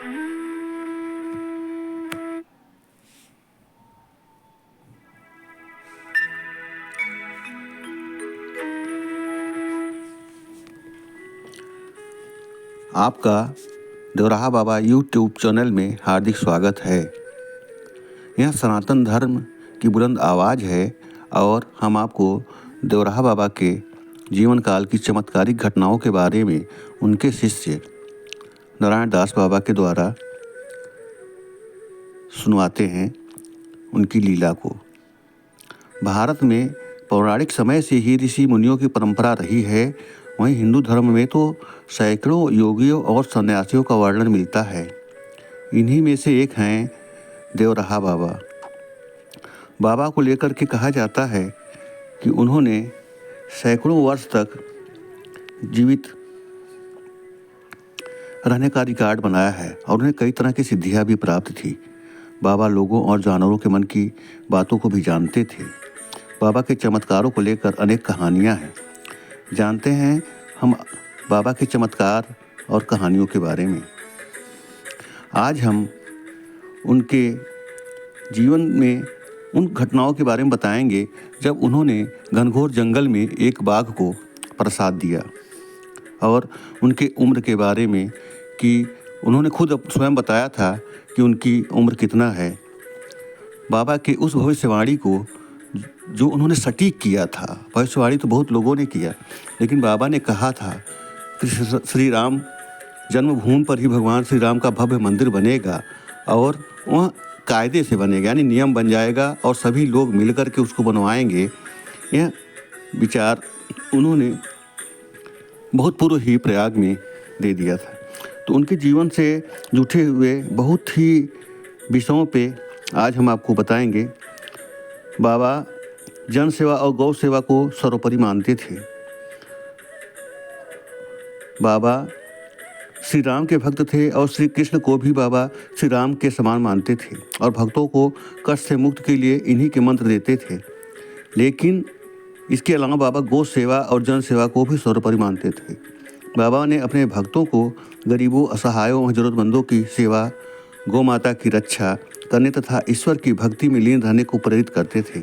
आपका देवराहा बाबा YouTube channel में हार्दिक स्वागत है। यह सनातन धर्म की बुलंद आवाज़ है और हम आपको देवराहा बाबा के जीवन काल की चमत्कारिक घटनाओं के बारे में उनके शिष्य नारायण दास बाबा के द्वारा सुनवाते हैं उनकी लीला को। भारत में पौराणिक समय से ही ऋषि मुनियों की परंपरा रही है। वहीं हिंदू धर्म में तो सैकड़ों योगियों और सन्यासियों का वर्णन मिलता है। इन्हीं में से एक हैं देवराहा बाबा। बाबा को लेकर के कहा जाता है कि उन्होंने सैकड़ों वर्ष तक जीवित रहने का रिकॉर्ड बनाया है और उन्हें कई तरह की सिद्धियां भी प्राप्त थी। बाबा लोगों और जानवरों के मन की बातों को भी जानते थे। बाबा के चमत्कारों को लेकर अनेक कहानियां हैं। जानते हैं हम बाबा के चमत्कार और कहानियों के बारे में। आज हम उनके जीवन में उन घटनाओं के बारे में बताएंगे जब उन्होंने घनघोर जंगल में एक बाघ को प्रसाद दिया, और उनके उम्र के बारे में कि उन्होंने खुद स्वयं बताया था कि उनकी उम्र कितना है। बाबा के उस भविष्यवाणी को जो उन्होंने सटीक किया था, भविष्यवाणी तो बहुत लोगों ने किया, लेकिन बाबा ने कहा था कि श्री राम जन्मभूमि पर ही भगवान श्री राम का भव्य मंदिर बनेगा और वह कायदे से बनेगा, यानी नियम बन जाएगा और सभी लोग मिलकर के उसको बनवाएंगे। यह विचार उन्होंने बहुत पूर्व ही प्रयाग में दे दिया था। तो उनके जीवन से जुटे हुए बहुत ही विषयों पे आज हम आपको बताएंगे। बाबा जन सेवा और गौ सेवा को सर्वोपरि मानते थे। बाबा श्री राम के भक्त थे और श्री कृष्ण को भी बाबा श्री राम के समान मानते थे और भक्तों को कष्ट से मुक्त के लिए इन्हीं के मंत्र देते थे। लेकिन इसके अलावा बाबा गौ सेवा और जन सेवा को भी सर्वोपरि मानते थे। बाबा ने अपने भक्तों को गरीबों, असहायों और ज़रूरतमंदों की सेवा, गौ माता की रक्षा करने तथा ईश्वर की भक्ति में लीन रहने को प्रेरित करते थे।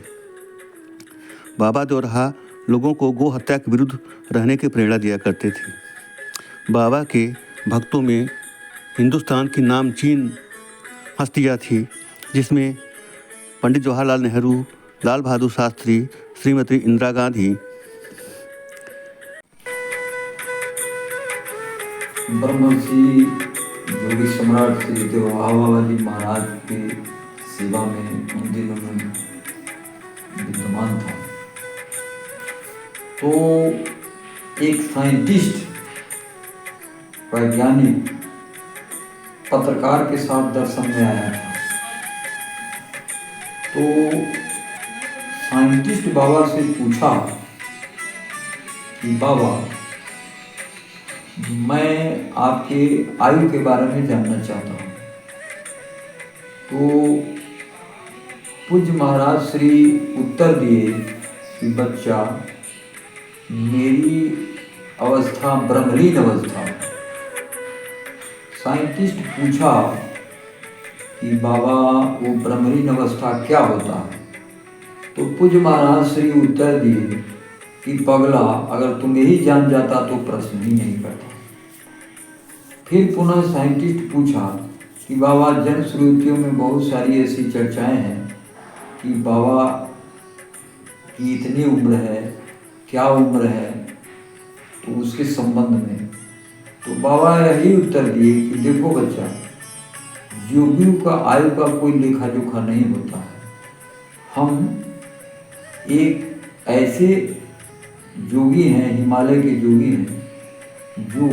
बाबा देवराहा लोगों को गौ हत्या के विरुद्ध रहने की प्रेरणा दिया करते थे। बाबा के भक्तों में हिंदुस्तान की नामचीन हस्तियाँ थी, जिसमें पंडित जवाहरलाल नेहरू, लाल बहादुर शास्त्री, श्रीमती इंदिरा गांधी, ब्रह्मर्षि योगी सम्राट श्री देवराहा बाबा जी महाराज के सेवा में उन दिनों में विद्यमान था। तो एक साइंटिस्ट, वैज्ञानिक पत्रकार के साथ दर्शन में आया था। तो साइंटिस्ट बाबा से पूछा कि बाबा, मैं आपके आयु के बारे में जानना चाहता हूँ। तो पूज्य महाराज श्री उत्तर दिए कि बच्चा, मेरी अवस्था ब्रह्मलीन अवस्था। साइंटिस्ट पूछा कि बाबा वो ब्रह्मलीन अवस्था क्या होता है? तो पूज्य महाराज श्री उत्तर दिए कि पगला, अगर तुम यही जान जाता तो प्रश्न ही नहीं करता। फिर पुनः साइंटिस्ट पूछा कि बाबा, जन श्रुतियों में बहुत सारी ऐसी चर्चाएं हैं कि बाबा की इतनी उम्र है, क्या उम्र है, तो उसके संबंध में। तो बाबा यही उत्तर दिए कि देखो बच्चा, योगियों का आयु का कोई लेखा जोखा नहीं होता है। हम एक ऐसे योगी हैं, हिमालय के योगी हैं, जो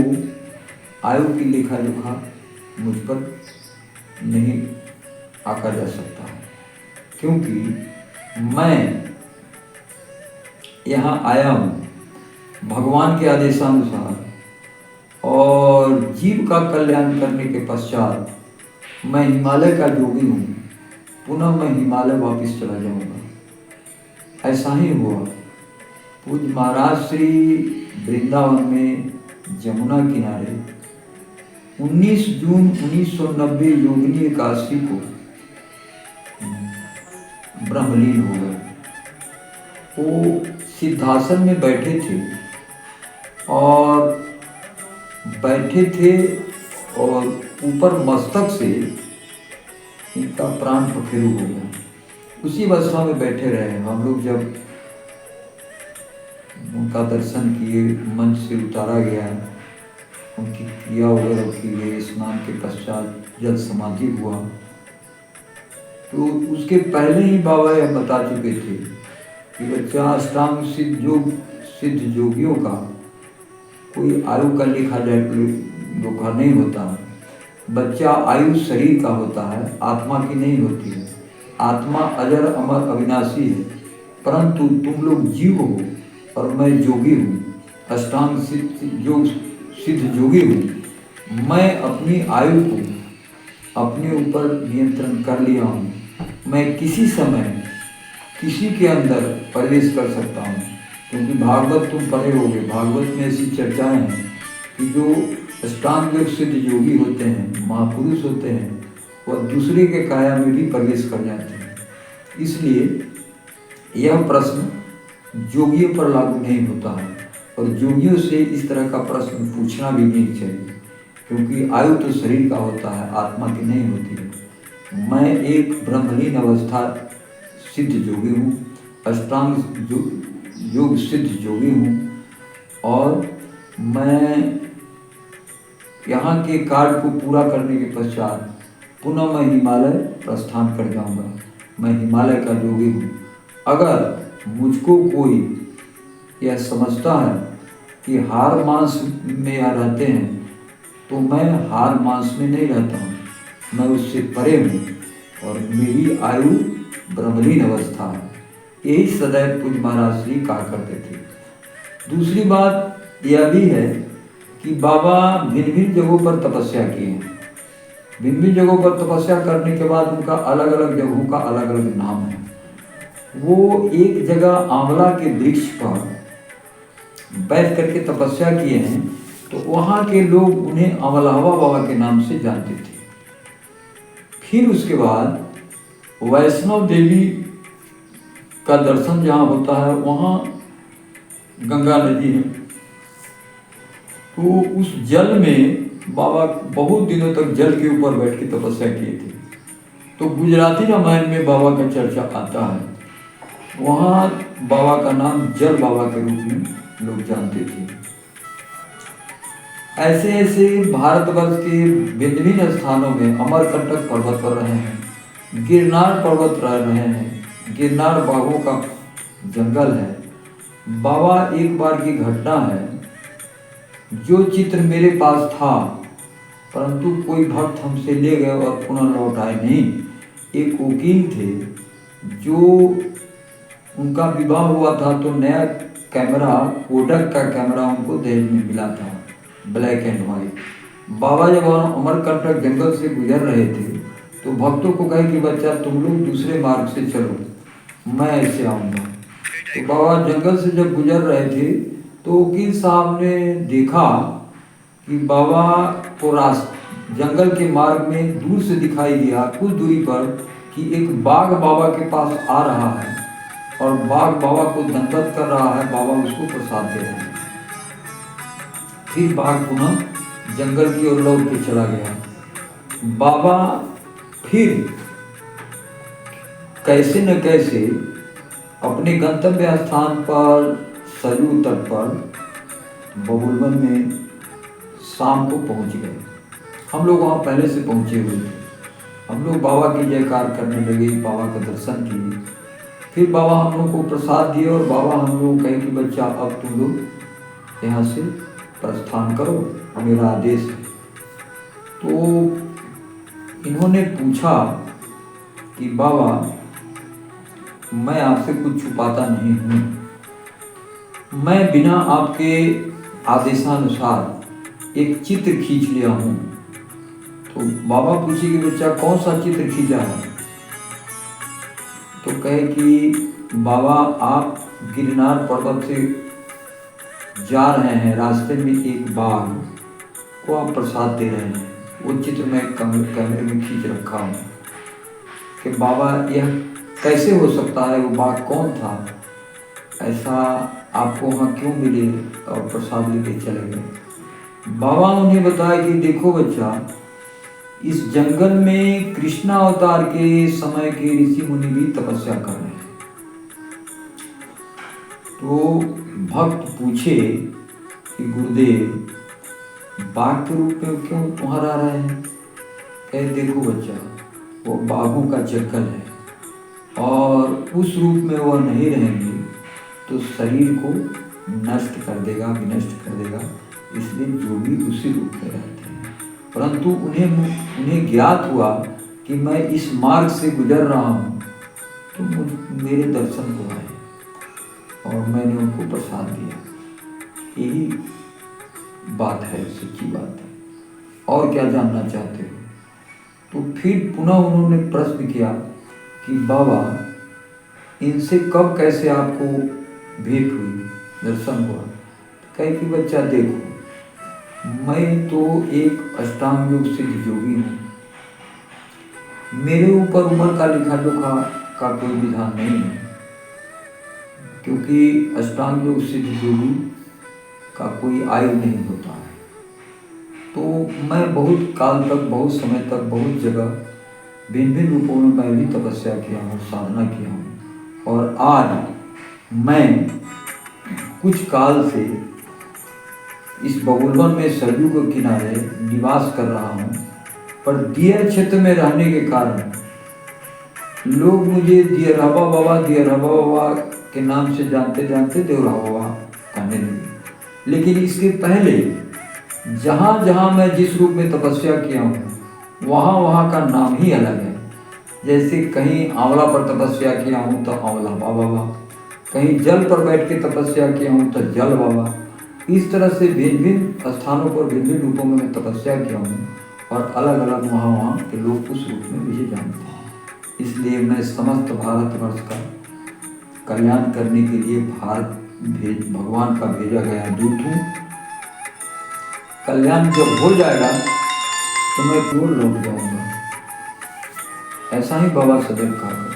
आयु की लेखा जोखा मुझ पर नहीं आका जा सकता है, क्योंकि मैं यहाँ आया हूँ भगवान के आदेशानुसार, और जीव का कल्याण करने के पश्चात मैं हिमालय का योगी हूँ, पुनः मैं हिमालय वापस चला जाऊँगा। ऐसा ही हुआ। पूज्य महाराज श्री वृंदावन में जमुना किनारे 19 जून 1990 योगिनी एकादशी को ब्रह्मलीन हो गए। वो सिद्धासन में बैठे थे और ऊपर मस्तक से इनका प्राण पखेरु हो गया। उसी अवस्था में बैठे रहे। हम लोग जब उनका दर्शन किए, मंच से उतारा गया, उनकी क्रिया वगैरह की गई, स्नान के पश्चात जल समाधि हुआ, तो उसके पहले ही बाबा यह बता चुके थे कि बच्चा अष्टांग सिद्ध योगियों का कोई आयु का लेखा जोखा नहीं होता। बच्चा आयु शरीर का होता है, आत्मा की नहीं होती है। आत्मा अजर अमर अविनाशी है, परंतु तुम लोग जीव हो और मैं योगी हूँ, अष्टांग सिद्ध योगी हूँ। मैं अपनी आयु को अपने ऊपर नियंत्रण कर लिया हूँ। मैं किसी समय किसी के अंदर प्रवेश कर सकता हूँ, क्योंकि भागवत तुम पढ़े होगे, भागवत में ऐसी चर्चाएं हैं कि जो अष्टांग योग सिद्ध योगी होते हैं, महापुरुष होते हैं, वह दूसरे के काया में भी प्रवेश कर जाते हैं। इसलिए यह प्रश्न योगियों पर लागू नहीं होता है और योगियों से इस तरह का प्रश्न पूछना भी नहीं चाहिए, क्योंकि आयु तो शरीर का होता है, आत्मा की नहीं होती है। मैं एक ब्रह्मलीन अवस्था सिद्ध योगी हूँ, अष्टांग योग सिद्ध योगी हूँ और मैं यहाँ के कार्य को पूरा करने के पश्चात पुनः मैं हिमालय प्रस्थान कर जाऊँगा। मैं हिमालय का योगी हूँ। अगर मुझको कोई यह समझता है कि हार मांस में या रहते हैं, तो मैं हार मांस में नहीं रहता हूँ, मैं उससे परे हूँ और मेरी आयु ब्रह्मलीन अवस्था है। यही सदैव पूज्य महाराज श्री कहा करते थे। दूसरी बात यह भी है कि बाबा भिन्न भिन्न जगहों पर तपस्या किए हैं। भिन्न भिन्न जगहों पर तपस्या करने के बाद उनका अलग अलग जगहों का अलग अलग नाम है। वो एक जगह आंवला के वृक्ष पर बैठ करके तपस्या किए हैं, तो वहाँ के लोग उन्हें अमलावा बाबा के नाम से जानते थे। फिर उसके बाद वैष्णव देवी का दर्शन जहाँ होता है, वहाँ गंगा नदी है, तो उस जल में बाबा बहुत दिनों तक जल के ऊपर बैठ के तपस्या किए थे। तो गुजराती रामायण में बाबा का चर्चा आता है। वहाँ बाबा का नाम जल बाबा के रूप में लोग जानते थे। ऐसे ऐसे भारतवर्ष के भिन्न भिन्न स्थानों में अमरकंटक पर्वत पर रहे हैं, गिरनार पर्वत रह रहे हैं, गिरनार बाघों का जंगल है। बाबा एक बार की घटना है, जो चित्र मेरे पास था परंतु कोई भक्त हमसे ले गए और पुनः लौट आए नहीं। एक वकील थे, जो उनका विवाह हुआ था तो नया कैमरा, कोडक का कैमरा उनको दहेज में मिला था, ब्लैक एंड वाइट। बाबा जब अमरकंटक जंगल से गुजर रहे थे तो भक्तों को कहे कि बच्चा तुम लोग दूसरे मार्ग से चलो, मैं ऐसे आऊँगा। तो बाबा जंगल से जब गुजर रहे थे तो वकील साहब ने देखा कि बाबा को जंगल के मार्ग में दूर से दिखाई दिया, कुछ दूरी पर, कि एक बाघ बाबा के पास आ रहा है और बाघ बाबा को दंडवत कर रहा है, बाबा उसको प्रसाद दे रहे हैं। फिर बाघ पुनः जंगल की ओर लौट के चला गया। बाबा फिर कैसे न कैसे अपने गंतव्य स्थान पर सरयू तट पर बबुलवन में शाम को पहुंच गए। हम लोग वहाँ पहले से पहुँचे हुए थे। हम लोग बाबा की जयकार करने लगे, बाबा का दर्शन किए। फिर बाबा हम लोग को प्रसाद दिए और बाबा हम लोग कहे कि बच्चा अब तुम लोग यहाँ से प्रस्थान करो, मेरा आदेश है। तो इन्होंने पूछा कि बाबा मैं आपसे कुछ छुपाता नहीं हूँ, मैं बिना आपके आदेशानुसार एक चित्र खींच लिया हूँ। तो बाबा पूछे कि बच्चा कौन सा चित्र खींचा है? तो कहे कि बाबा आप गिरनार पर्वत से जा रहे हैं, रास्ते में एक बाघ को आप प्रसाद दे रहे हैं। वो चित्र मैं कैमरे में खींच रखा हूँ कि बाबा यह कैसे हो सकता है, वो बाघ कौन था, ऐसा आपको वहाँ क्यों मिले और प्रसाद लेके चले गए। बाबा उन्हें बताया कि देखो बच्चा, इस जंगल में कृष्णा अवतार के समय के ऋषि मुनि भी तपस्या कर रहे हैं। तो भक्त पूछे कि गुरुदेव बाघ के रूप में क्यों वहाँ रह रहे हैं। कहे देखो बच्चा, वो बाघों का जंगल है और उस रूप में वह नहीं रहेंगे तो शरीर को नष्ट कर देगा, विनष्ट कर देगा, इसलिए जो भी उसी रूप में रहते हैं। परंतु उन्हें ज्ञात हुआ कि मैं इस मार्ग से गुजर रहा हूँ, तो मेरे दर्शन को आए और मैंने उनको प्रसाद दिया। यही बात है, सच्ची बात है। और क्या जानना चाहते हो? तो फिर पुनः उन्होंने प्रश्न किया कि बाबा इनसे कब कैसे आपको भेंट हुई, दर्शन हुआ। कहे कि बच्चा देखो, मैं तो एक अष्टांग योग सिद्ध योगी हूँ, मेरे ऊपर उम्र का लिखा जोखा का कोई विधान नहीं है, क्योंकि अष्टांग योग सिद्ध योगी का कोई आयु नहीं होता है। तो मैं बहुत काल तक, बहुत समय तक, बहुत जगह भिन्न भिन्न रूपों में मैं भी तपस्या किया हूँ, साधना किया हूँ। और आज मैं कुछ काल से इस बबुलवन में सरयू के किनारे निवास कर रहा हूँ, पर दियर क्षेत्र में रहने के कारण लोग मुझे दियर हवा बाबा के नाम से जानते जानते देवरा बाबा कहने लगे। लेकिन इसके पहले जहाँ जहाँ मैं जिस रूप में तपस्या किया हूँ वहाँ वहाँ का नाम ही अलग है। जैसे कहीं आंवला पर तपस्या किया हूँ तो आंवला बाबा, कहीं जल पर बैठ के तपस्या किया हूँ तो जल बाबा। इस तरह से भिन्न भिन्न स्थानों पर भिन्न भिन्न रूपों में मैं तपस्या किया हूँ और अलग अलग वहाँ के लोग उस रूप में मुझे जानते हैं। इसलिए मैं समस्त भारतवर्ष का कल्याण करने के लिए भगवान का भेजा गया दूत हूँ। कल्याण जब हो जाएगा तो मैं पूर्ण लौट जाऊँगा, ऐसा ही बाबा सदैव कहा।